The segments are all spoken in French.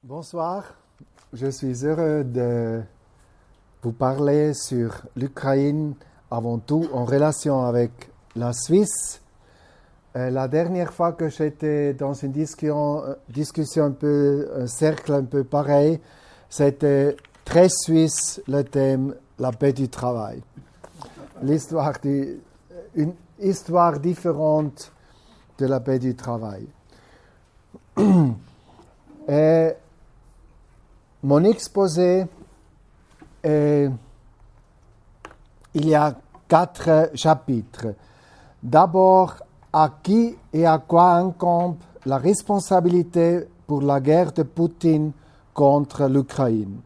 Bonsoir, je suis heureux de vous parler sur l'Ukraine, avant tout en relation avec la Suisse. La dernière fois que j'étais dans une discussion un cercle un peu pareil, c'était très suisse le thème la paix du travail. Une histoire différente de la paix du travail. Et mon exposé, il y a 4 chapitres. D'abord, à qui et à quoi incombe la responsabilité pour la guerre de Poutine contre l'Ukraine.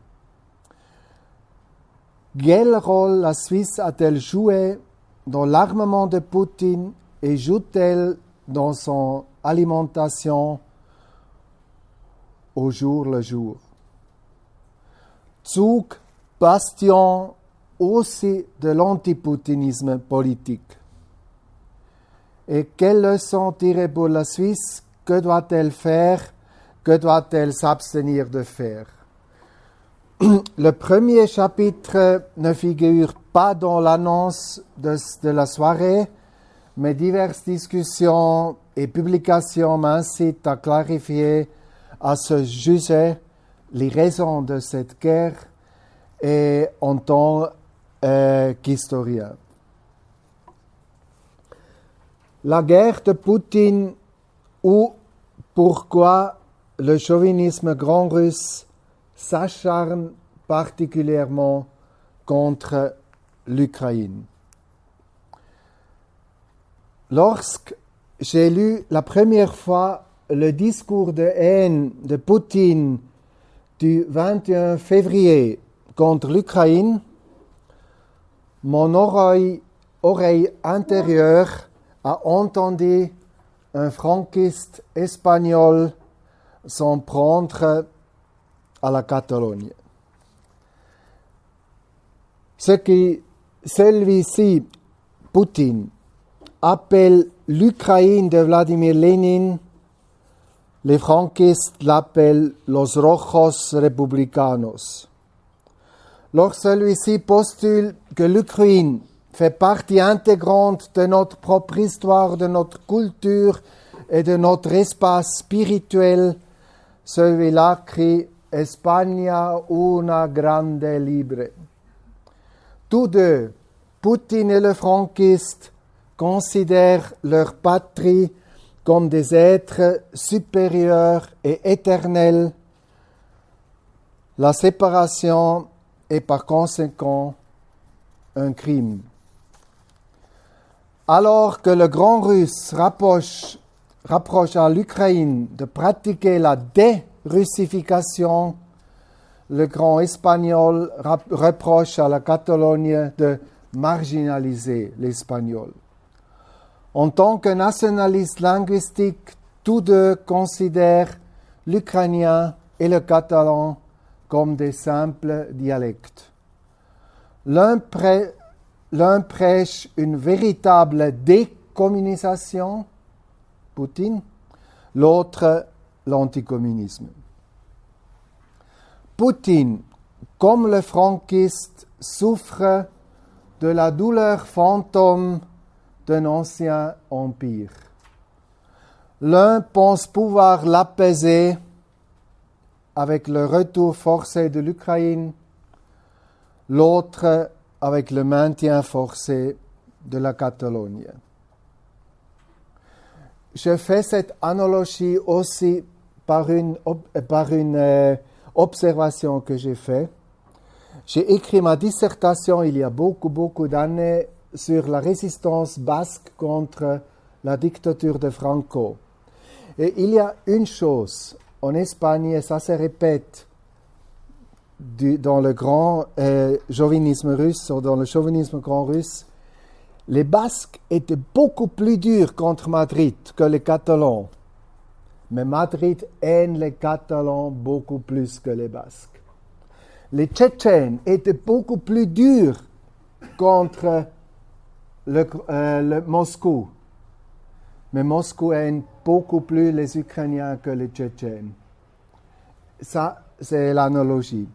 Quel rôle la Suisse a-t-elle joué dans l'armement de Poutine et joue-t-elle dans son alimentation au jour le jour? Zug, bastion aussi de l'antipoutinisme politique. Et quelles leçons tirer pour la Suisse? Que doit-elle faire? Que doit-elle s'abstenir de faire? Le premier chapitre ne figure pas dans l'annonce de la soirée, mais diverses discussions et publications m'incitent à clarifier à ce sujet les raisons de cette guerre et en tant qu'historien. La guerre de Poutine ou pourquoi le chauvinisme grand russe s'acharne particulièrement contre l'Ukraine. Lorsque j'ai lu la première fois le discours de haine de Poutine du 21 février contre l'Ukraine, mon oreille intérieure a entendu un franquiste espagnol s'en prendre à la Catalogne. Celui-ci, Poutine, appelle l'Ukraine de Vladimir Lénine, les franquistes l'appellent los rojos republicanos. Lorsque celui-ci postule que l'Ukraine fait partie intégrante de notre propre histoire, de notre culture et de notre espace spirituel, celui-là crie « España una grande libre ». Tous deux, Poutine et le franquiste, considèrent leur patrie comme des êtres supérieurs et éternels. La séparation est par conséquent un crime. Alors que le grand russe rapproche à l'Ukraine de pratiquer la dérussification, le grand espagnol reproche à la Catalogne de marginaliser l'espagnol. En tant que nationalistes linguistiques, tous deux considèrent l'ukrainien et le catalan comme des simples dialectes. L'un prêche une véritable décommunisation, Poutine, l'autre l'anticommunisme. Poutine, comme le franquiste, souffre de la douleur fantôme d'un ancien empire. L'un pense pouvoir l'apaiser avec le retour forcé de l'Ukraine, l'autre avec le maintien forcé de la Catalogne. Je fais cette analogie aussi par une observation que j'ai faite. J'ai écrit ma dissertation il y a beaucoup d'années sur la résistance basque contre la dictature de Franco. Et il y a une chose en Espagne, et ça se répète dans le grand chauvinisme russe, ou dans le chauvinisme grand russe, les Basques étaient beaucoup plus durs contre Madrid que les Catalans. Mais Madrid aime les Catalans beaucoup plus que les Basques. Les Tchétchènes étaient beaucoup plus durs contre le Moscou. Mais Moscou aime beaucoup plus les Ukrainiens que les Tchétchènes. Ça, c'est l'analogie.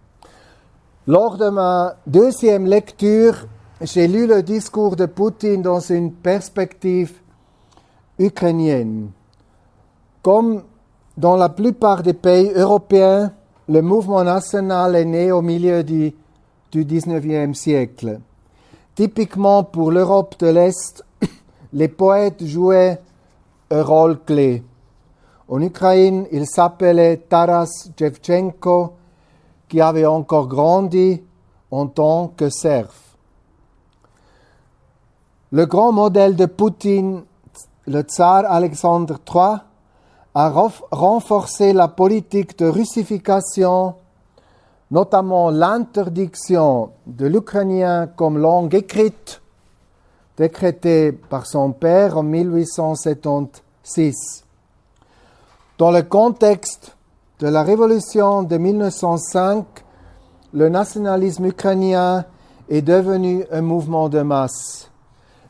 Lors de ma deuxième lecture, j'ai lu le discours de Poutine dans une perspective ukrainienne. Comme dans la plupart des pays européens, le mouvement national est né au milieu du XIXe siècle. Typiquement pour l'Europe de l'Est, les poètes jouaient un rôle clé. En Ukraine, il s'appelait Taras Shevchenko, qui avait encore grandi en tant que serf. Le grand modèle de Poutine, le tsar Alexandre III, a renforcé la politique de russification, notamment l'interdiction de l'ukrainien comme langue écrite, décrétée par son père en 1876. Dans le contexte de la révolution de 1905, le nationalisme ukrainien est devenu un mouvement de masse,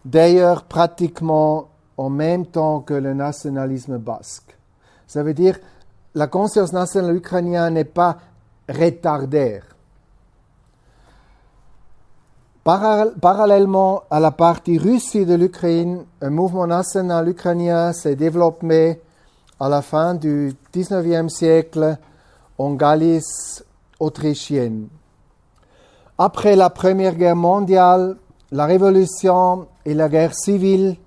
d'ailleurs pratiquement en même temps que le nationalisme basque. Ça veut dire que la conscience nationale ukrainienne n'est pas retardaire. Parallèlement à la partie russe de l'Ukraine, un mouvement national ukrainien s'est développé à la fin du XIXe siècle en Galice autrichienne. Après la Première Guerre mondiale, la Révolution et la guerre civile,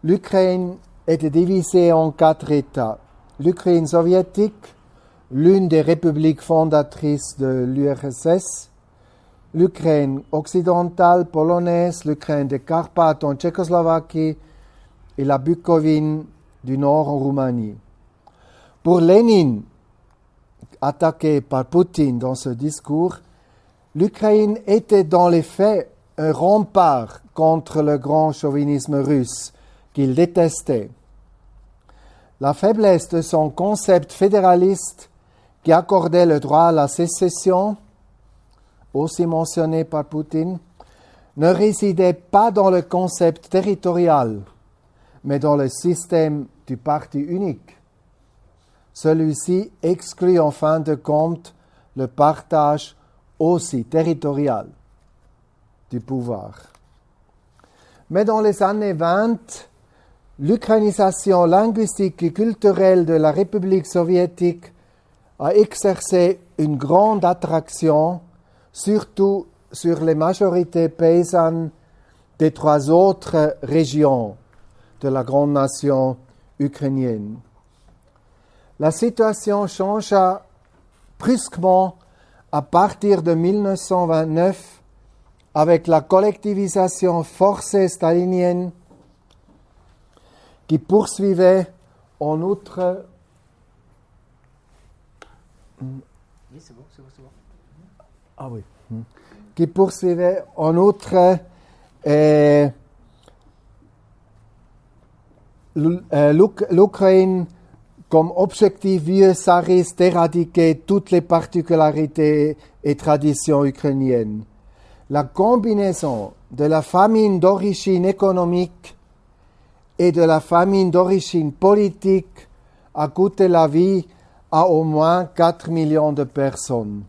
l'Ukraine était divisée en 4 États. L'Ukraine soviétique, l'une des républiques fondatrices de l'URSS, l'Ukraine occidentale polonaise, l'Ukraine des Carpates en Tchécoslovaquie et la Bucovine du Nord en Roumanie. Pour Lénine, attaqué par Poutine dans ce discours, l'Ukraine était dans les faits un rempart contre le grand chauvinisme russe qu'il détestait. La faiblesse de son concept fédéraliste qui accordait le droit à la sécession, aussi mentionné par Poutine, ne résidait pas dans le concept territorial, mais dans le système du parti unique. Celui-ci exclut en fin de compte le partage aussi territorial du pouvoir. Mais dans les années 20, l'ukrainisation linguistique et culturelle de la République soviétique a exercé une grande attraction, surtout sur les majorités paysannes des 3 autres régions de la grande nation ukrainienne. La situation changea brusquement à partir de 1929 avec la collectivisation forcée stalinienne qui poursuivait en outre qui poursuivait en outre l'Ukraine comme objectif vieux tsariste d'éradiquer toutes les particularités et traditions ukrainiennes. La combinaison de la famine d'origine économique et de la famine d'origine politique a coûté la vie à au moins 4 millions de personnes.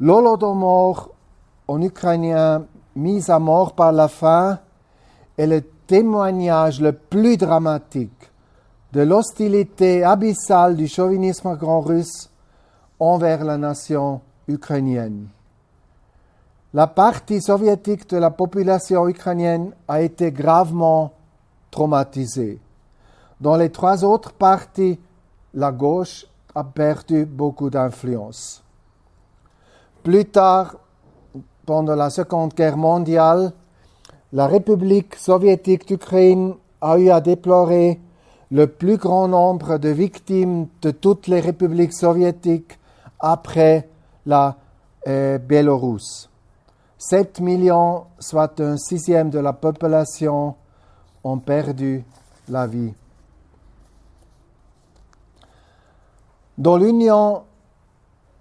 L'Holodomor en ukrainien mis à mort par la faim est le témoignage le plus dramatique de l'hostilité abyssale du chauvinisme grand russe envers la nation ukrainienne. La partie soviétique de la population ukrainienne a été gravement traumatisée. Dans les 3 autres parties, la gauche a perdu beaucoup d'influence. Plus tard, pendant la Seconde Guerre mondiale, la République soviétique d'Ukraine a eu à déplorer le plus grand nombre de victimes de toutes les républiques soviétiques après la Biélorusse. 7 millions, soit un 6e de la population, ont perdu la vie. Dans l'Union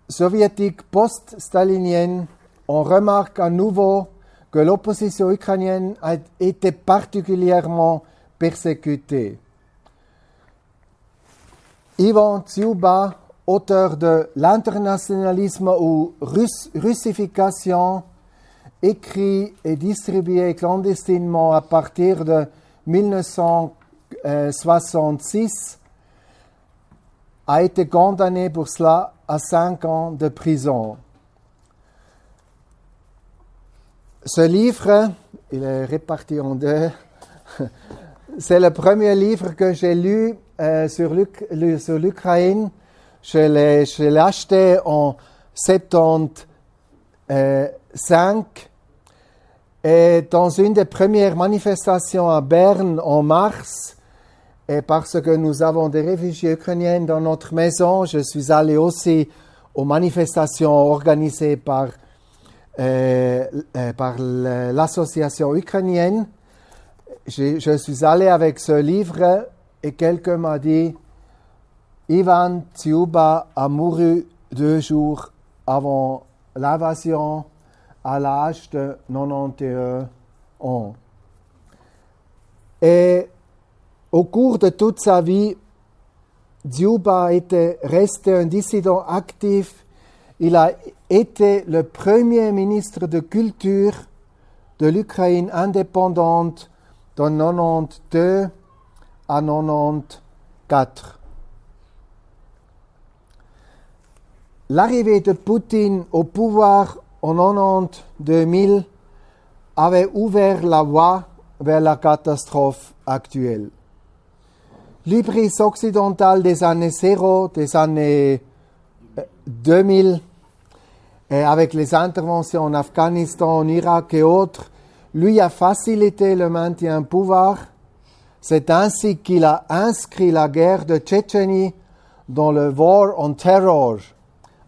soviétique post-stalinienne, on remarque à nouveau que l'opposition ukrainienne a été particulièrement persécutée. Ivan Tsiouba, auteur de L'internationalisme ou russification, écrit et distribué clandestinement à partir de 1966, a été condamné pour cela à 5 ans de prison. Ce livre, il est réparti en deux, c'est le premier livre que j'ai lu sur l'Ukraine. Je l'ai acheté en 1975 et dans une des premières manifestations à Berne en mars, et parce que nous avons des réfugiés ukrainiens dans notre maison, je suis allé aussi aux manifestations organisées par l'association ukrainienne. Je suis allé avec ce livre et quelqu'un m'a dit « Ivan Tsiouba a mouru 2 jours avant l'invasion à l'âge de 91 ans. » Et au cours de toute sa vie, Tsiouba était resté un dissident actif. Il a été le premier ministre de culture de l'Ukraine indépendante de 92 à 94. L'arrivée de Poutine au pouvoir en 90-2000 avait ouvert la voie vers la catastrophe actuelle. L'hybris occidental des années 0, des années 2000, et avec les interventions en Afghanistan, en Irak et autres, lui a facilité le maintien au pouvoir. C'est ainsi qu'il a inscrit la guerre de Tchétchénie dans le War on Terror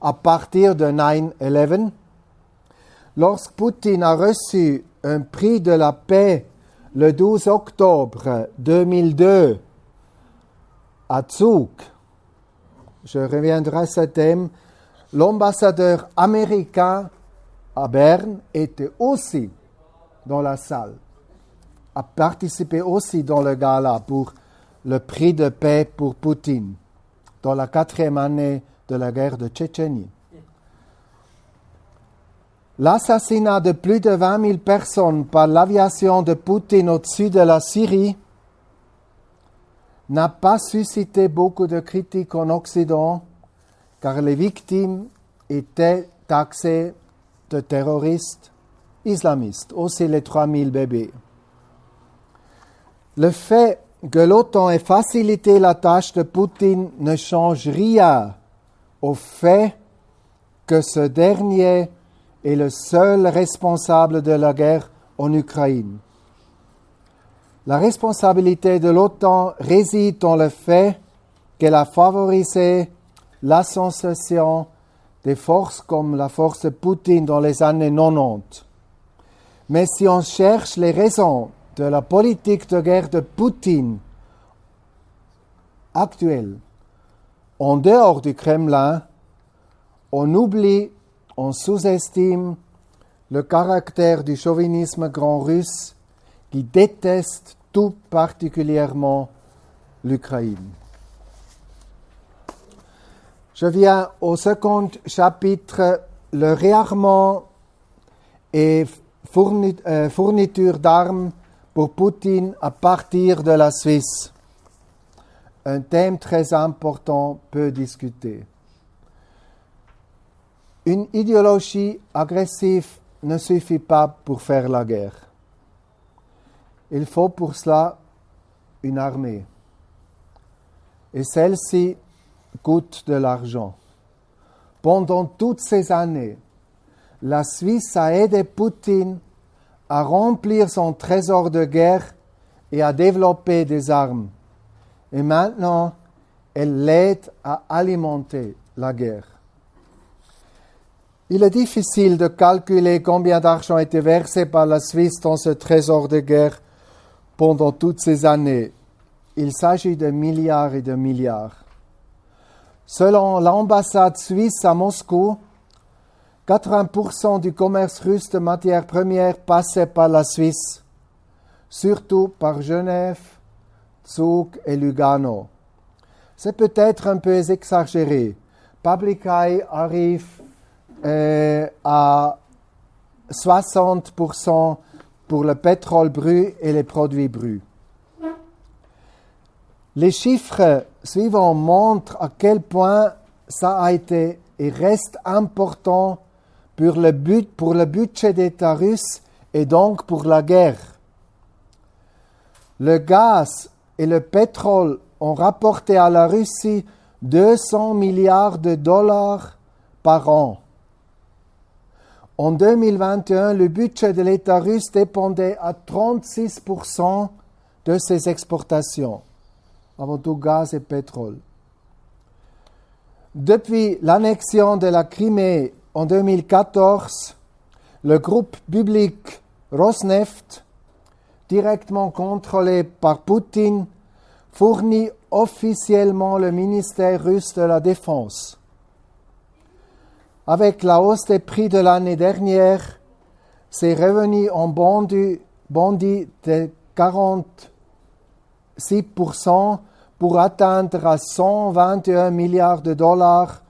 à partir de 9/11. Lorsque Poutine a reçu un prix de la paix le 12 octobre 2002 à Zug, je reviendrai à ce thème, l'ambassadeur américain à Berne était aussi dans la salle, a participé aussi dans le gala pour le prix de paix pour Poutine, dans la 4e année de la guerre de Tchétchénie. L'assassinat de plus de 20 000 personnes par l'aviation de Poutine au-dessus de la Syrie n'a pas suscité beaucoup de critiques en Occident, car les victimes étaient taxées de terroristes islamistes, aussi les 3 000 bébés. Le fait que l'OTAN ait facilité la tâche de Poutine ne change rien au fait que ce dernier est le seul responsable de la guerre en Ukraine. La responsabilité de l'OTAN réside dans le fait qu'elle a favorisé l'association des forces comme la force de Poutine dans les années 90. Mais si on cherche les raisons de la politique de guerre de Poutine actuelle, en dehors du Kremlin, on oublie, on sous-estime le caractère du chauvinisme grand russe qui déteste tout particulièrement l'Ukraine. Je viens au second chapitre, le réarmement et fourniture d'armes pour Poutine à partir de la Suisse. Un thème très important, peu discuté. Une idéologie agressive ne suffit pas pour faire la guerre. Il faut pour cela une armée. Et celle-ci coûte de l'argent. Pendant toutes ces années, la Suisse a aidé Poutine à remplir son trésor de guerre et à développer des armes. Et maintenant, elle l'aide à alimenter la guerre. Il est difficile de calculer combien d'argent a été versé par la Suisse dans ce trésor de guerre pendant toutes ces années. Il s'agit de milliards et de milliards. Selon l'ambassade suisse à Moscou, 80% du commerce russe de matières premières passait par la Suisse, surtout par Genève, Zug et Lugano. C'est peut-être un peu exagéré, Publicae arrive à 60% pour le pétrole brut et les produits bruts. Les chiffres suivants montrent à quel point ça a été et reste important pour le budget d'État russe et donc pour la guerre. Le gaz et le pétrole ont rapporté à la Russie 200 milliards de dollars par an. En 2021, le budget de l'État russe dépendait à 36% de ses exportations, avant tout gaz et pétrole. Depuis l'annexion de la Crimée en 2014, le groupe public Rosneft, directement contrôlé par Poutine, fournit officiellement le ministère russe de la Défense. Avec la hausse des prix de l'année dernière, ses revenus ont bondi de 46% pour atteindre à 121 milliards de dollars,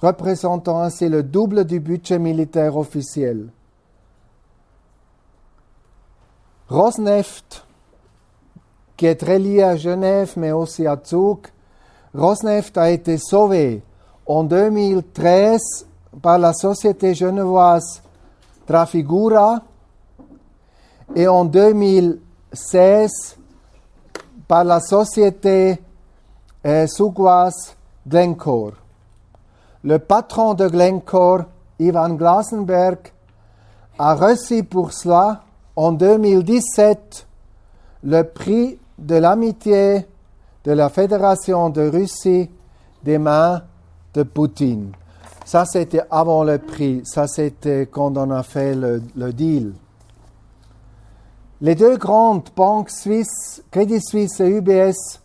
représentant ainsi le double du budget militaire officiel. Rosneft, qui est très lié à Genève mais aussi à Zug, Rosneft a été sauvé en 2013 par la société genevoise Trafigura et en 2016 par la société suédoise Glencore. Le patron de Glencore, Ivan Glasenberg, a reçu pour cela en 2017 le prix de l'amitié de la Fédération de Russie des mains de Poutine. Ça, c'était avant le prix. Ça, c'était quand on a fait le deal. Les deux grandes banques suisses, Crédit Suisse et UBS,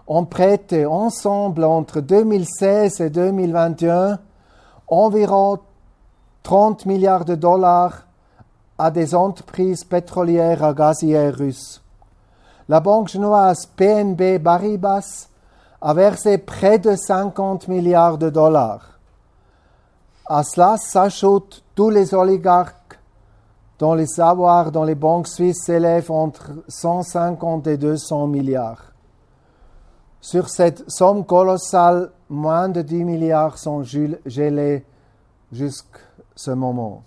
ont prêté ensemble entre 2016 et 2021 environ 30 milliards de dollars à des entreprises pétrolières et gazières russes. La banque chinoise BNP Paribas a versé près de 50 milliards de dollars. À cela s'ajoutent tous les oligarques dont les avoirs dans les banques suisses s'élèvent entre 150 et 200 milliards. Sur cette somme colossale, moins de 10 milliards sont gelés jusqu'à ce moment.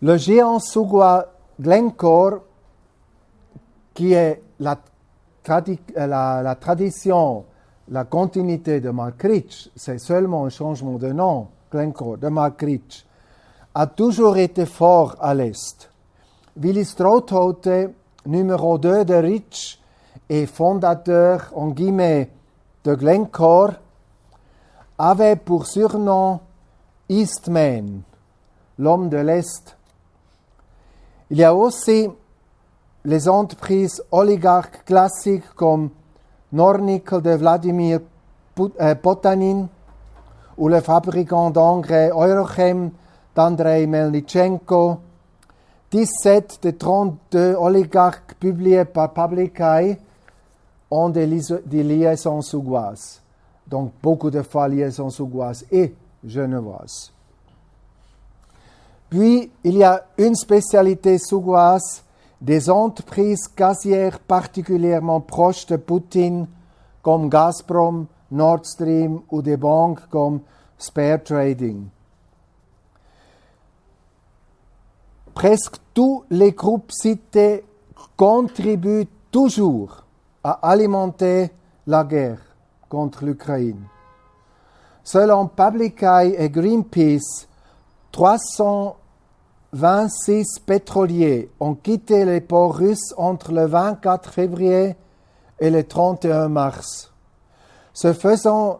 Le géant suédois Glencore, qui est la tradition, la continuité de Maastricht, c'est seulement un changement de nom, Glencore, de Maastricht, a toujours été fort à l'Est. Willy Strothote, numéro 2 de Rich et fondateur, en guillemets, de Glencore, avait pour surnom Eastman, l'homme de l'Est. Il y a aussi les entreprises oligarques classiques comme Nornickel de Vladimir Potanin ou le fabricant d'engrais Eurochem d'Andrei Melnichenko. 17 des 32 oligarques publiés par Publicae ont des liaisons suédoises. Donc beaucoup de fois liaisons suédoises et genevoises. Puis, il y a une spécialité suédoise des entreprises gazières particulièrement proches de Poutine, comme Gazprom, Nord Stream ou des banques comme Spare Trading. Presque tous les groupes cités contribuent toujours à alimenter la guerre contre l'Ukraine. Selon Publicae et Greenpeace, 326 pétroliers ont quitté les ports russes entre le 24 février et le 31 mars. Ce faisant,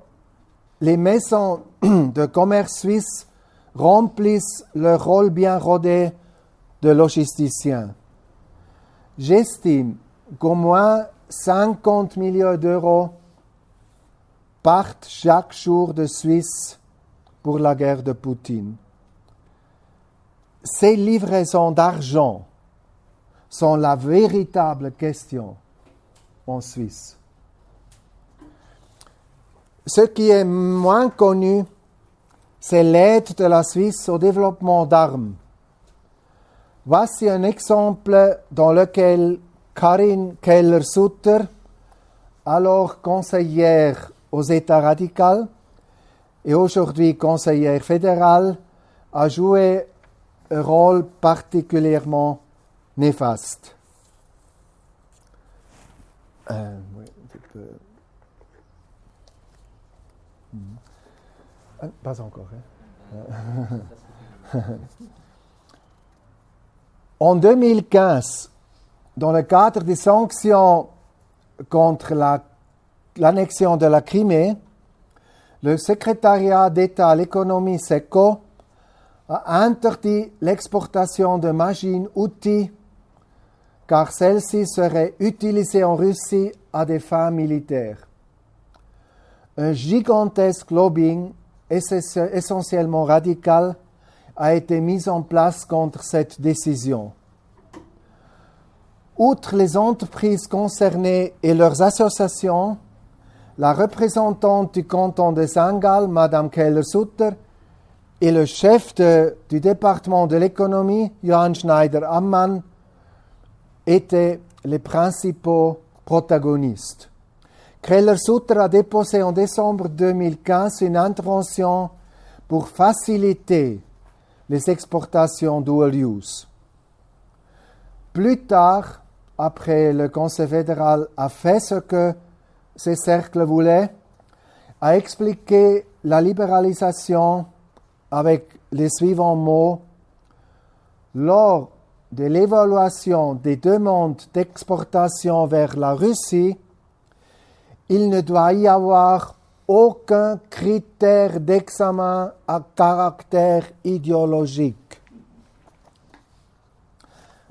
les maisons de commerce suisses remplissent leur rôle bien rodé de logisticiens. J'estime qu'au moins 50 millions d'euros partent chaque jour de Suisse pour la guerre de Poutine. Ces livraisons d'argent sont la véritable question en Suisse. Ce qui est moins connu, c'est l'aide de la Suisse au développement d'armes. Voici un exemple dans lequel Karin Keller-Sutter, alors conseillère aux États radicaux et aujourd'hui conseillère fédérale, a joué un rôle particulièrement néfaste. Oui, tu peux... Pas encore. Hein? En 2015, dans le cadre des sanctions contre l'annexion de la Crimée, le secrétariat d'État à l'économie SECO a interdit l'exportation de machines-outils car celles-ci seraient utilisées en Russie à des fins militaires. Un gigantesque lobbying essentiellement radical a été mis en place contre cette décision. Outre les entreprises concernées et leurs associations, la représentante du canton de Saint-Gall, Mme Keller-Sutter, et le chef du département de l'économie, Johann Schneider-Ammann, étaient les principaux protagonistes. Keller-Sutter a déposé en décembre 2015 une intervention pour faciliter les exportations dual use. Plus tard, après le Conseil fédéral a fait ce que ces cercles voulaient, a expliqué la libéralisation avec les suivants mots. Lors de l'évaluation des demandes d'exportation vers la Russie, il ne doit y avoir aucun critère d'examen à caractère idéologique.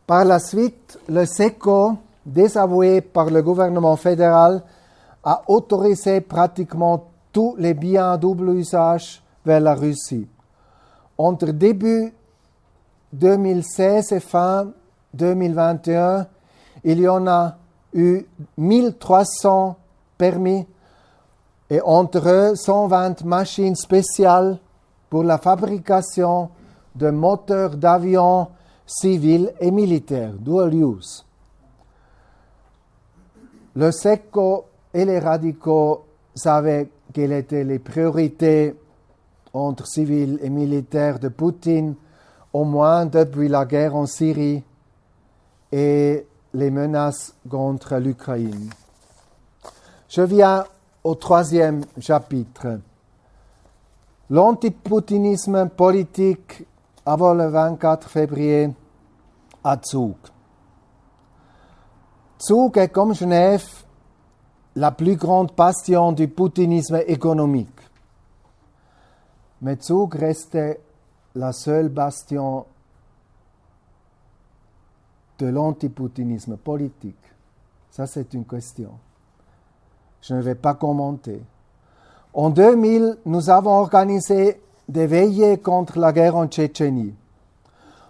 Par la suite, le SECO, désavoué par le gouvernement fédéral, a autorisé pratiquement tous les biens à double usage vers la Russie. Entre début 2016 et fin 2021, il y en a eu 1300 permis et entre eux 120 machines spéciales pour la fabrication de moteurs d'avions civils et militaires, dual use. Le SECO et les radicaux savaient quelles étaient les priorités entre civils et militaires de Poutine, au moins depuis la guerre en Syrie et les menaces contre l'Ukraine. Je viens au troisième chapitre. L'antipoutinisme politique avant le 24 février à Zug. Zug est comme Genève la plus grande bastion du poutinisme économique. Mais Zug restait la seule bastion de l'antipoutinisme politique. Ça, c'est une question. Je ne vais pas commenter. En 2000, nous avons organisé des veillées contre la guerre en Tchétchénie.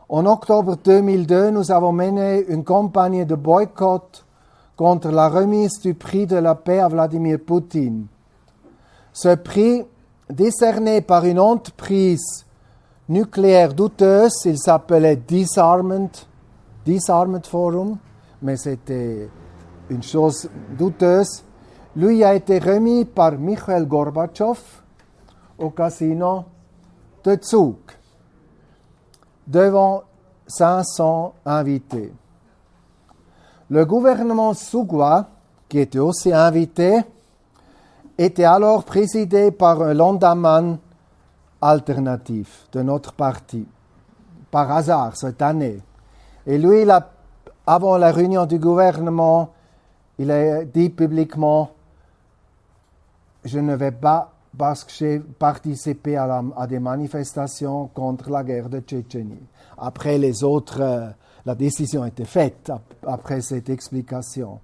En octobre 2002, nous avons mené une campagne de boycott contre la remise du prix de la paix à Vladimir Poutine. Ce prix, décerné par une entreprise nucléaire douteuse, il s'appelait Disarmed Forum, mais c'était une chose douteuse, lui a été remis par Mikhail Gorbatchev au casino de Zug, devant 500 invités. Le gouvernement suédois, qui était aussi invité, était alors présidé par un landamann alternatif de notre parti, par hasard cette année. Et lui, avant la réunion du gouvernement, il a dit publiquement « Je ne vais pas parce que j'ai participé à des manifestations contre la guerre de Tchétchénie. » Après les autres, la décision était faite après cette explication.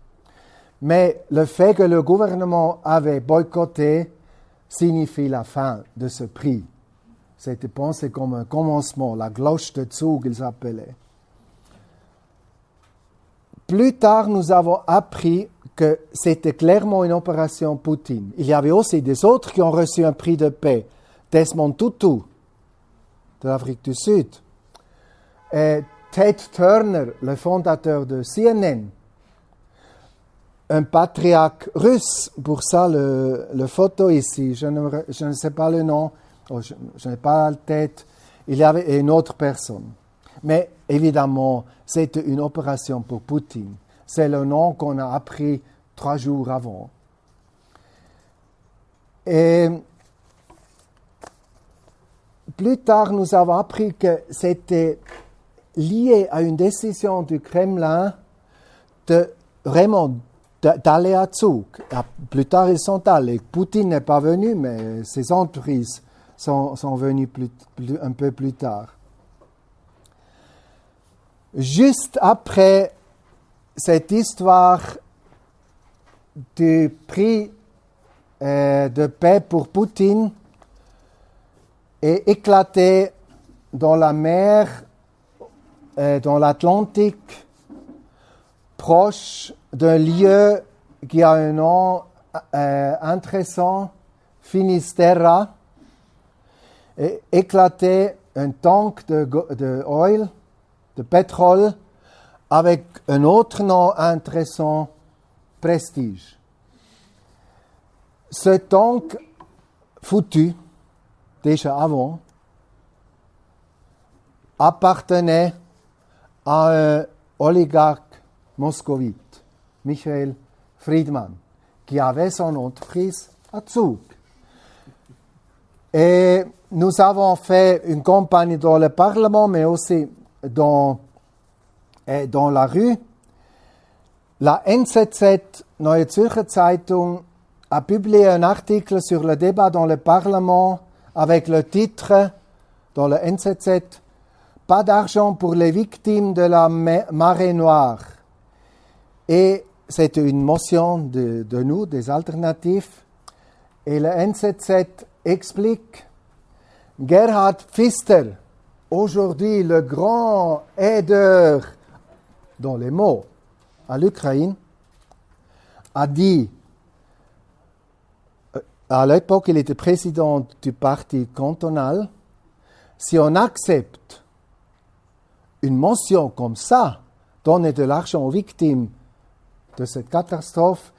Mais le fait que le gouvernement avait boycotté signifie la fin de ce prix. C'était pensé comme un commencement, la cloche de Zug, ils appelaient. Plus tard, nous avons appris que c'était clairement une opération Poutine. Il y avait aussi des autres qui ont reçu un prix de paix. Desmond Tutu, de l'Afrique du Sud. Et Ted Turner, le fondateur de CNN. Un patriarche russe, pour ça le photo ici, je ne sais pas le nom, je n'ai pas la tête. Il y avait une autre personne. Mais évidemment, c'était une opération pour Poutine. C'est le nom qu'on a appris 3 jours avant. Et plus tard, nous avons appris que c'était lié à une décision du Kremlin d'aller à Zug. Plus tard, ils sont allés. Poutine n'est pas venu, mais ses entreprises sont venues un peu plus tard. Juste après cette histoire du prix de paix pour Poutine est éclaté dans la mer, dans l'Atlantique, proche d'un lieu qui a un nom intéressant, Finisterre, et éclaté un tank de oil, de pétrole, avec un autre nom intéressant, Prestige. Ce tank foutu, déjà avant, appartenait à un oligarque moscovite, Michael Friedman, qui avait son entreprise à Zug. Et nous avons fait une campagne dans le Parlement, mais aussi dans la rue. La NZZ, Neue Zürcher Zeitung, a publié un article sur le débat dans le Parlement avec le titre, dans le NZZ, « Pas d'argent pour les victimes de la marée noire ». Et c'était une motion de nous, des alternatifs. Et le NZZ explique « Gerhard Pfister, aujourd'hui le grand aideur, dans les mots, à l'Ukraine, a dit, à l'époque il était président du parti cantonal, si on accepte une motion comme ça, donner de l'argent aux victimes de cette catastrophe,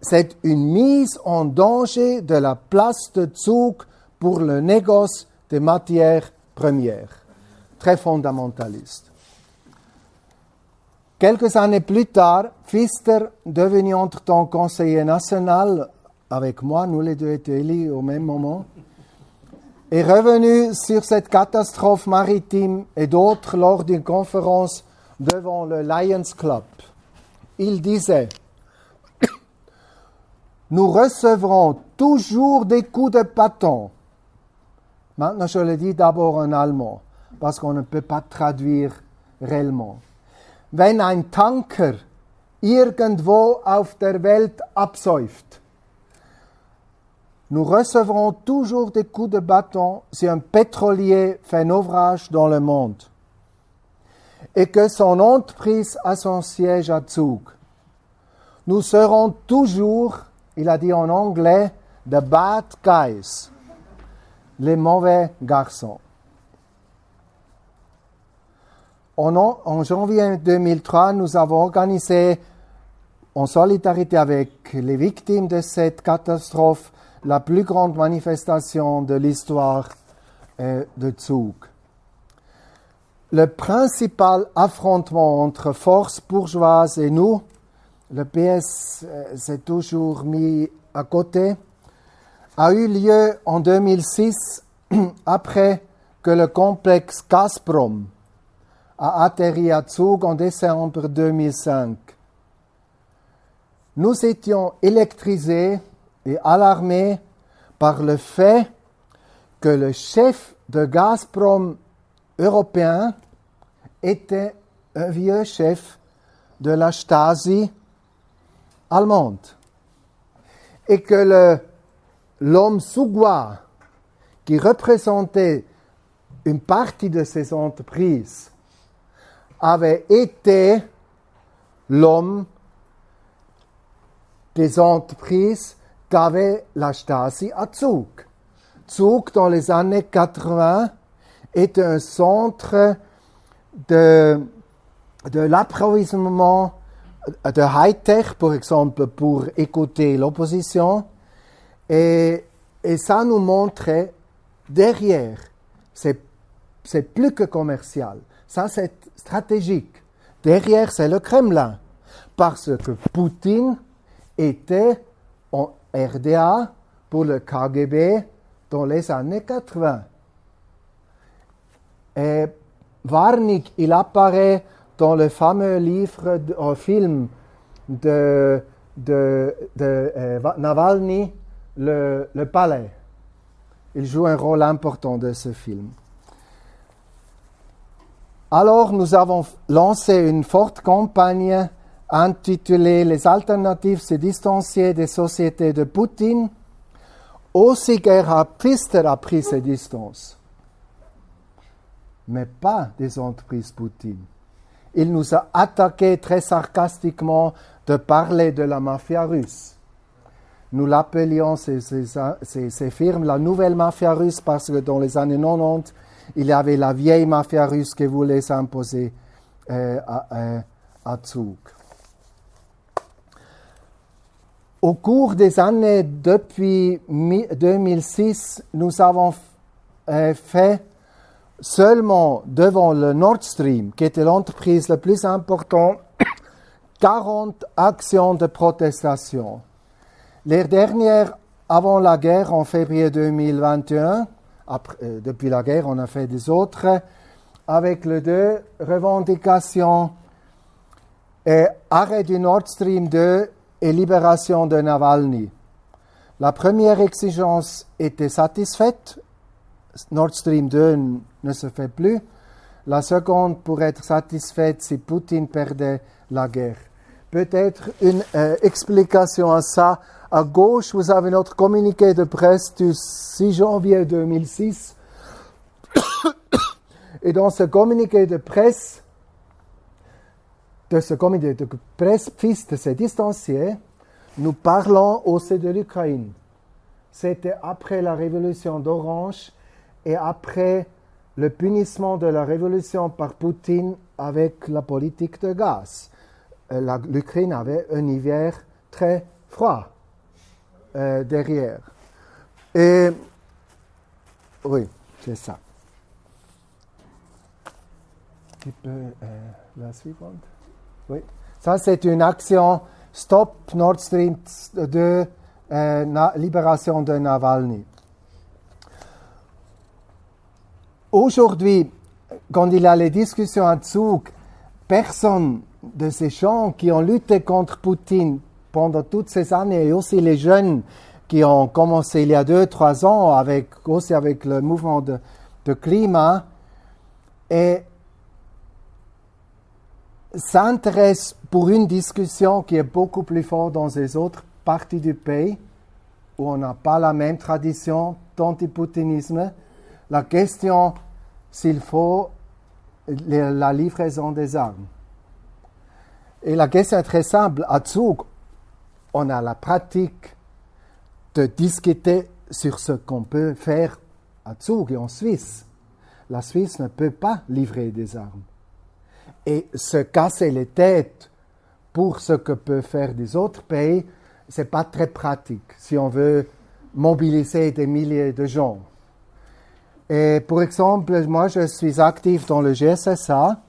c'est une mise en danger de la place de Zug pour le négoce des matières premières. Très fondamentaliste. Quelques années plus tard, Pfister, devenu entre-temps conseiller national, avec moi, nous les deux étions élus au même moment, est revenu sur cette catastrophe maritime et d'autres lors d'une conférence devant le Lions Club. Il disait « Nous recevrons toujours des coups de bâton. » Maintenant, je le dis d'abord en allemand, parce qu'on ne peut pas traduire réellement. Wenn ein Tanker irgendwo auf der Welt absäuft, nous recevrons toujours des coups de bâton si un pétrolier fait naufrage dans le monde et que son entreprise a son siège à Zug. Nous serons toujours, il a dit en anglais, the bad guys, les mauvais garçons. En janvier 2003, nous avons organisé, en solidarité avec les victimes de cette catastrophe, la plus grande manifestation de l'histoire de Zug. Le principal affrontement entre forces bourgeoises et nous, le PS s'est toujours mis à côté, a eu lieu en 2006 après que le complexe Gazprom a atterri à Zug en décembre 2005. Nous étions électrisés et alarmés par le fait que le chef de Gazprom européen était un vieux chef de la Stasi allemande et que l'homme suédois qui représentait une partie de ces entreprises avait été l'homme des entreprises qu'avait la Stasi à Zug. Zug, dans les années 80, était un centre de l'approvisionnement de high-tech, par exemple, pour écouter l'opposition. Et ça nous montrait derrière, c'est plus que commercial, ça c'est stratégique. Derrière, c'est le Kremlin, parce que Poutine était en RDA pour le KGB dans les années 80. Et Warnig, il apparaît dans le fameux film de Navalny, le Palais. Il joue un rôle important de ce film. Alors, nous avons lancé une forte campagne intitulée « Les alternatives se distancier des sociétés de Poutine ». Aussi, Gerhard Pfister a pris ses distances, mais pas des entreprises Poutine. Il nous a attaqué très sarcastiquement de parler de la mafia russe. Nous l'appelions, ces firmes, la nouvelle mafia russe, parce que dans les années 90, il y avait la vieille mafia russe qui voulait s'imposer à Zug. Au cours des années depuis 2006, nous avons fait seulement devant le Nord Stream, qui était l'entreprise la plus importante, 40 actions de protestation. Les dernières avant la guerre, en février 2021, depuis la guerre, on a fait des autres, avec les deux revendications, arrêt du Nord Stream 2 et libération de Navalny. La première exigence était satisfaite, Nord Stream 2 ne se fait plus. La seconde pour être satisfaite si Poutine perdait la guerre. Peut-être une explication à ça. À gauche, vous avez notre communiqué de presse du 6 janvier 2006. Et dans ce communiqué de presse, Pfister s'est distancié. Nous parlons aussi de l'Ukraine. C'était après la révolution d'Orange et après le punissement de la révolution par Poutine avec la politique de gaz. L'Ukraine avait un hiver très froid derrière. Et oui, c'est ça. Tu peux la suivante? Oui. Ça, c'est une action Stop Nord Stream 2, libération de Navalny. Aujourd'hui, quand il y a les discussions à Zug, personne de ces gens qui ont lutté contre Poutine pendant toutes ces années, et aussi les jeunes qui ont commencé il y a 2-3 ans, aussi avec le mouvement de climat, et s'intéressent pour une discussion qui est beaucoup plus forte dans les autres parties du pays, où on n'a pas la même tradition d'antipoutinisme. La question, s'il faut la livraison des armes. Et la question est très simple. À Zug, on a la pratique de discuter sur ce qu'on peut faire à Zug et en Suisse. La Suisse ne peut pas livrer des armes. Et se casser les têtes pour ce que peuvent faire des autres pays, ce n'est pas très pratique si on veut mobiliser des milliers de gens. Et pour exemple, moi je suis actif dans le GSSA.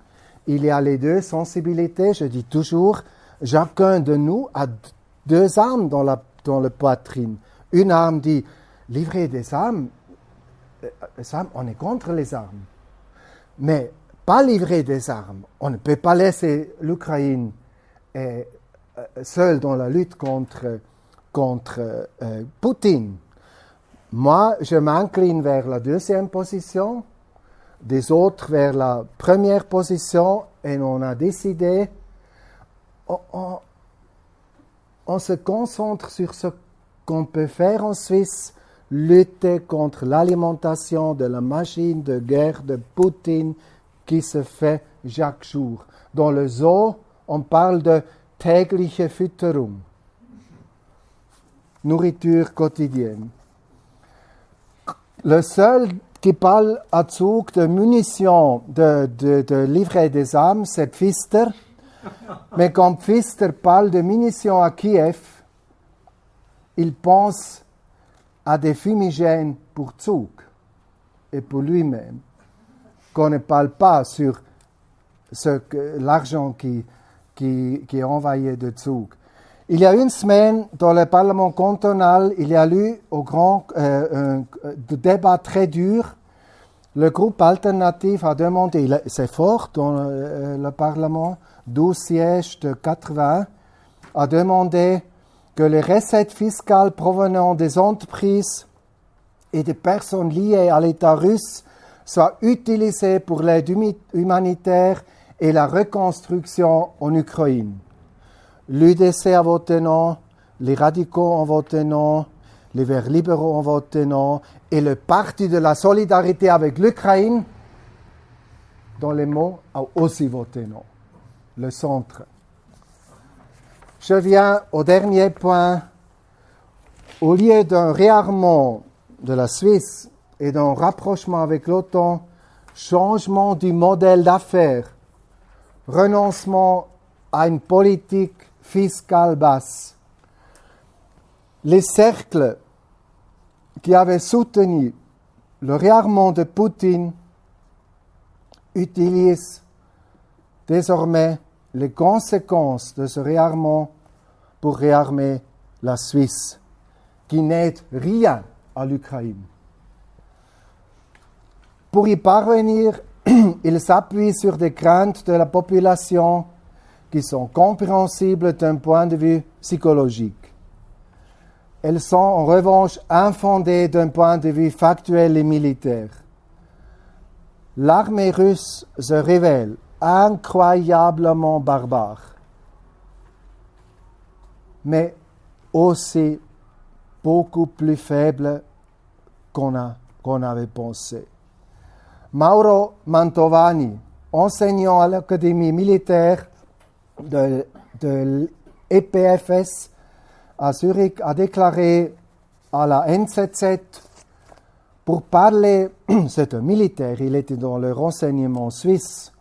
Il y a les deux sensibilités. Je dis toujours, chacun de nous a deux armes dans le poitrine. Une arme dit, livrer des armes, on est contre les armes. Mais pas livrer des armes. On ne peut pas laisser l'Ukraine seule dans la lutte contre Poutine. Moi, je m'incline vers la deuxième position, des autres vers la première position, et on a décidé, on se concentre sur ce qu'on peut faire en Suisse, lutter contre l'alimentation de la machine de guerre de Poutine qui se fait chaque jour. Dans le zoo, on parle de tägliche Fütterung. nourriture quotidienne. Le seul qui parle à Zug de munitions, de livret des armes, c'est Pfister. Mais quand Pfister parle de munitions à Kiev, il pense à des fumigènes pour Zug et pour lui-même, qu'on ne parle pas sur l'argent qui est envoyé de Zug. Il y a une semaine, dans le Parlement cantonal, il y a eu un débat très dur. Le groupe alternatif a demandé, c'est fort dans le Parlement, 12 sièges de 80, a demandé que les recettes fiscales provenant des entreprises et des personnes liées à l'État russe soient utilisées pour l'aide humanitaire et la reconstruction en Ukraine. L'UDC a voté non, les radicaux ont voté non, les Verts libéraux ont voté non, et le Parti de la solidarité avec l'Ukraine, dans les mots, a aussi voté non. Le centre. Je viens au dernier point. Au lieu d'un réarmement de la Suisse et d'un rapprochement avec l'OTAN, changement du modèle d'affaires, renoncement à une politique fiscale basse. Les cercles qui avaient soutenu le réarmement de Poutine utilisent désormais les conséquences de ce réarmement pour réarmer la Suisse, qui n'aide rien à l'Ukraine. Pour y parvenir, il s'appuie sur des craintes de la population qui sont compréhensibles d'un point de vue psychologique. Elles sont en revanche infondées d'un point de vue factuel et militaire. L'armée russe se révèle incroyablement barbare, mais aussi beaucoup plus faible qu'on avait pensé. Mauro Mantovani, enseignant à l'Académie militaire de l'EPFS à Zurich, a déclaré à la NZZ pour parler, c'est un militaire, il était dans le renseignement suisse,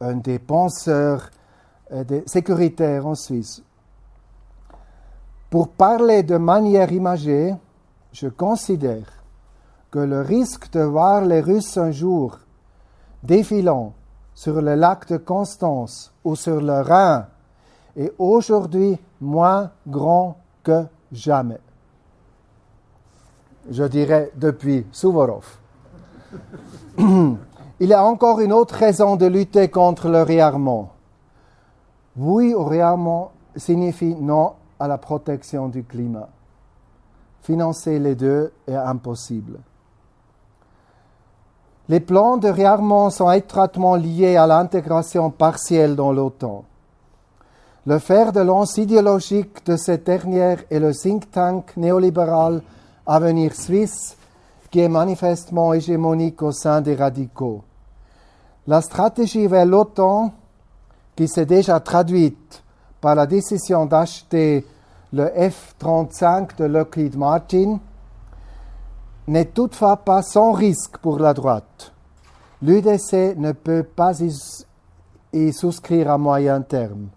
un des penseurs sécuritaires en Suisse. Pour parler de manière imagée, je considère que le risque de voir les Russes un jour défilant sur le lac de Constance ou sur le Rhin est aujourd'hui moins grand que jamais. Je dirais depuis Suvorov. Il y a encore une autre raison de lutter contre le réarmement. Oui au réarmement signifie non à la protection du climat. Financer les deux est impossible. Les plans de réarmement sont étroitement liés à l'intégration partielle dans l'OTAN. Le fer de lance idéologique de cette dernière est le think tank néolibéral Avenir Suisse, qui est manifestement hégémonique au sein des radicaux. La stratégie vers l'OTAN, qui s'est déjà traduite par la décision d'acheter le F-35 de Lockheed Martin, n'est toutefois pas sans risque pour la droite. L'UDC ne peut pas y souscrire à moyen terme.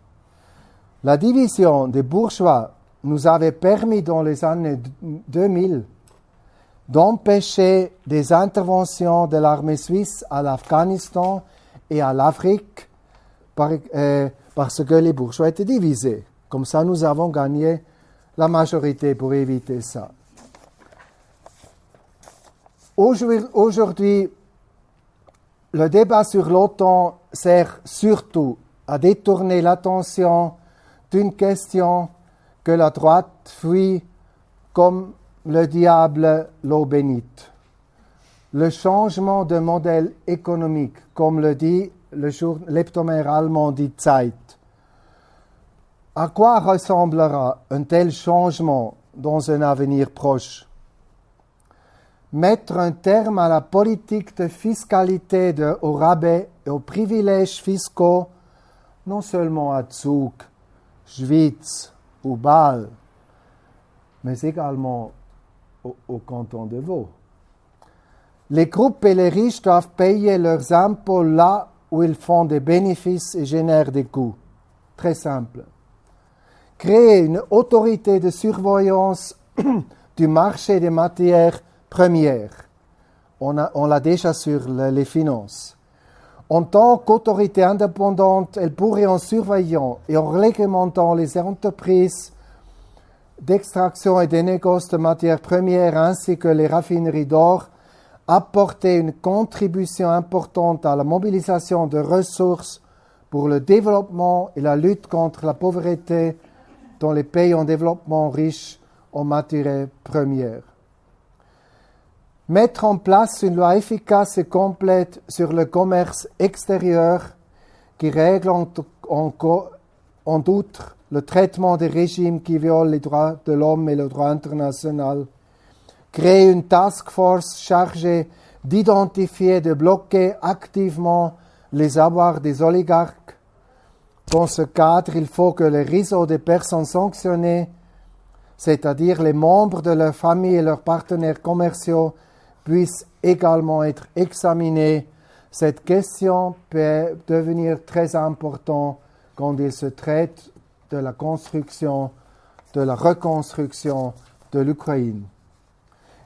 La division des bourgeois nous avait permis dans les années 2000 d'empêcher des interventions de l'armée suisse à l'Afghanistan et à l'Afrique parce que les bourgeois étaient divisés. Comme ça, nous avons gagné la majorité pour éviter ça. Aujourd'hui, le débat sur l'OTAN sert surtout à détourner l'attention d'une question que la droite fuit comme le diable l'eau bénite. Le changement de modèle économique, comme le dit l'hebdomadaire allemand Die Zeit. À quoi ressemblera un tel changement dans un avenir proche? Mettre un terme à la politique de fiscalité au rabais et aux privilèges fiscaux, non seulement à Zug, Schwyz ou Bâle, mais également au canton de Vaud. Les groupes et les riches doivent payer leurs impôts là où ils font des bénéfices et génèrent des coûts. Très simple. Créer une autorité de surveillance du marché des matières premières. On l'a déjà sur les finances. En tant qu'autorité indépendante, elle pourrait, en surveillant et en réglementant les entreprises d'extraction et de négoce de matières premières ainsi que les raffineries d'or, apporter une contribution importante à la mobilisation de ressources pour le développement et la lutte contre la pauvreté dans les pays en développement riches en matières premières. Mettre en place une loi efficace et complète sur le commerce extérieur qui règle en outre le traitement des régimes qui violent les droits de l'homme et le droit international. Créer une task force chargée d'identifier et de bloquer activement les avoirs des oligarques. Dans ce cadre, il faut que le réseau des personnes sanctionnées, c'est-à-dire les membres de leur famille et leurs partenaires commerciaux, puisse également être examinée. Cette question peut devenir très importante quand il se traite de la construction, de la reconstruction de l'Ukraine.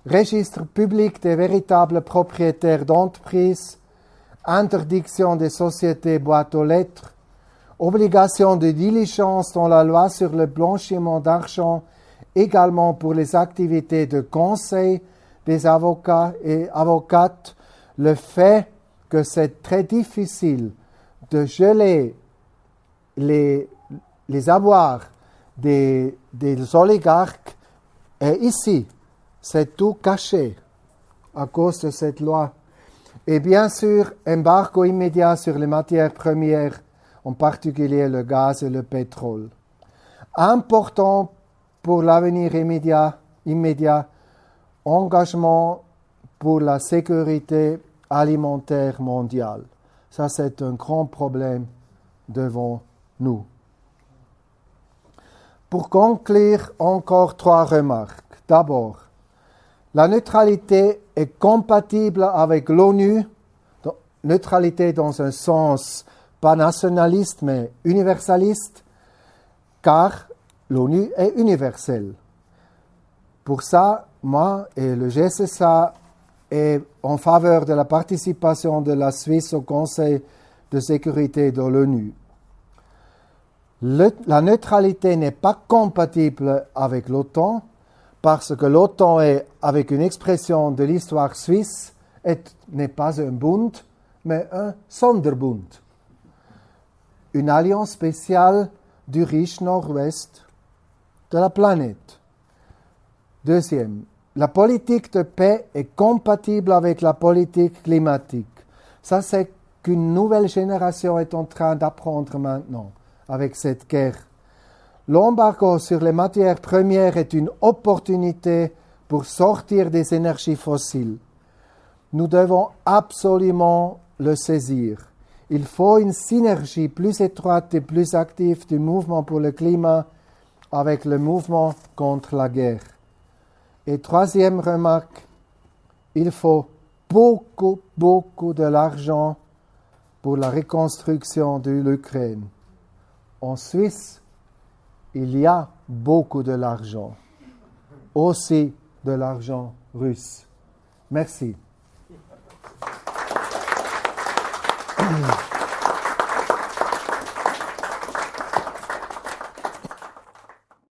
Registre public des véritables propriétaires d'entreprises, interdiction des sociétés boîtes aux lettres, obligation de diligence dans la loi sur le blanchiment d'argent, également pour les activités de conseil des avocats et avocates, le fait que c'est très difficile de geler les avoirs des oligarques, et ici, c'est tout caché à cause de cette loi. Et bien sûr, embargo immédiat sur les matières premières, en particulier le gaz et le pétrole. Important pour l'avenir immédiat, engagement pour la sécurité alimentaire mondiale. Ça, c'est un grand problème devant nous. Pour conclure, encore 3 remarques. D'abord, la neutralité est compatible avec l'ONU, neutralité dans un sens pas nationaliste mais universaliste, car l'ONU est universelle. Pour ça, moi et le GSSA est en faveur de la participation de la Suisse au Conseil de sécurité de l'ONU. La neutralité n'est pas compatible avec l'OTAN parce que l'OTAN est, avec une expression de l'histoire suisse, n'est pas un Bund, mais un Sonderbund. Une alliance spéciale du riche nord-ouest de la planète. Deuxième, la politique de paix est compatible avec la politique climatique. Ça, c'est qu'une nouvelle génération est en train d'apprendre maintenant avec cette guerre. L'embargo sur les matières premières est une opportunité pour sortir des énergies fossiles. Nous devons absolument le saisir. Il faut une synergie plus étroite et plus active du mouvement pour le climat avec le mouvement contre la guerre. Et troisième remarque, il faut beaucoup de l'argent pour la reconstruction de l'Ukraine. En Suisse, il y a beaucoup de l'argent, aussi de l'argent russe. Merci.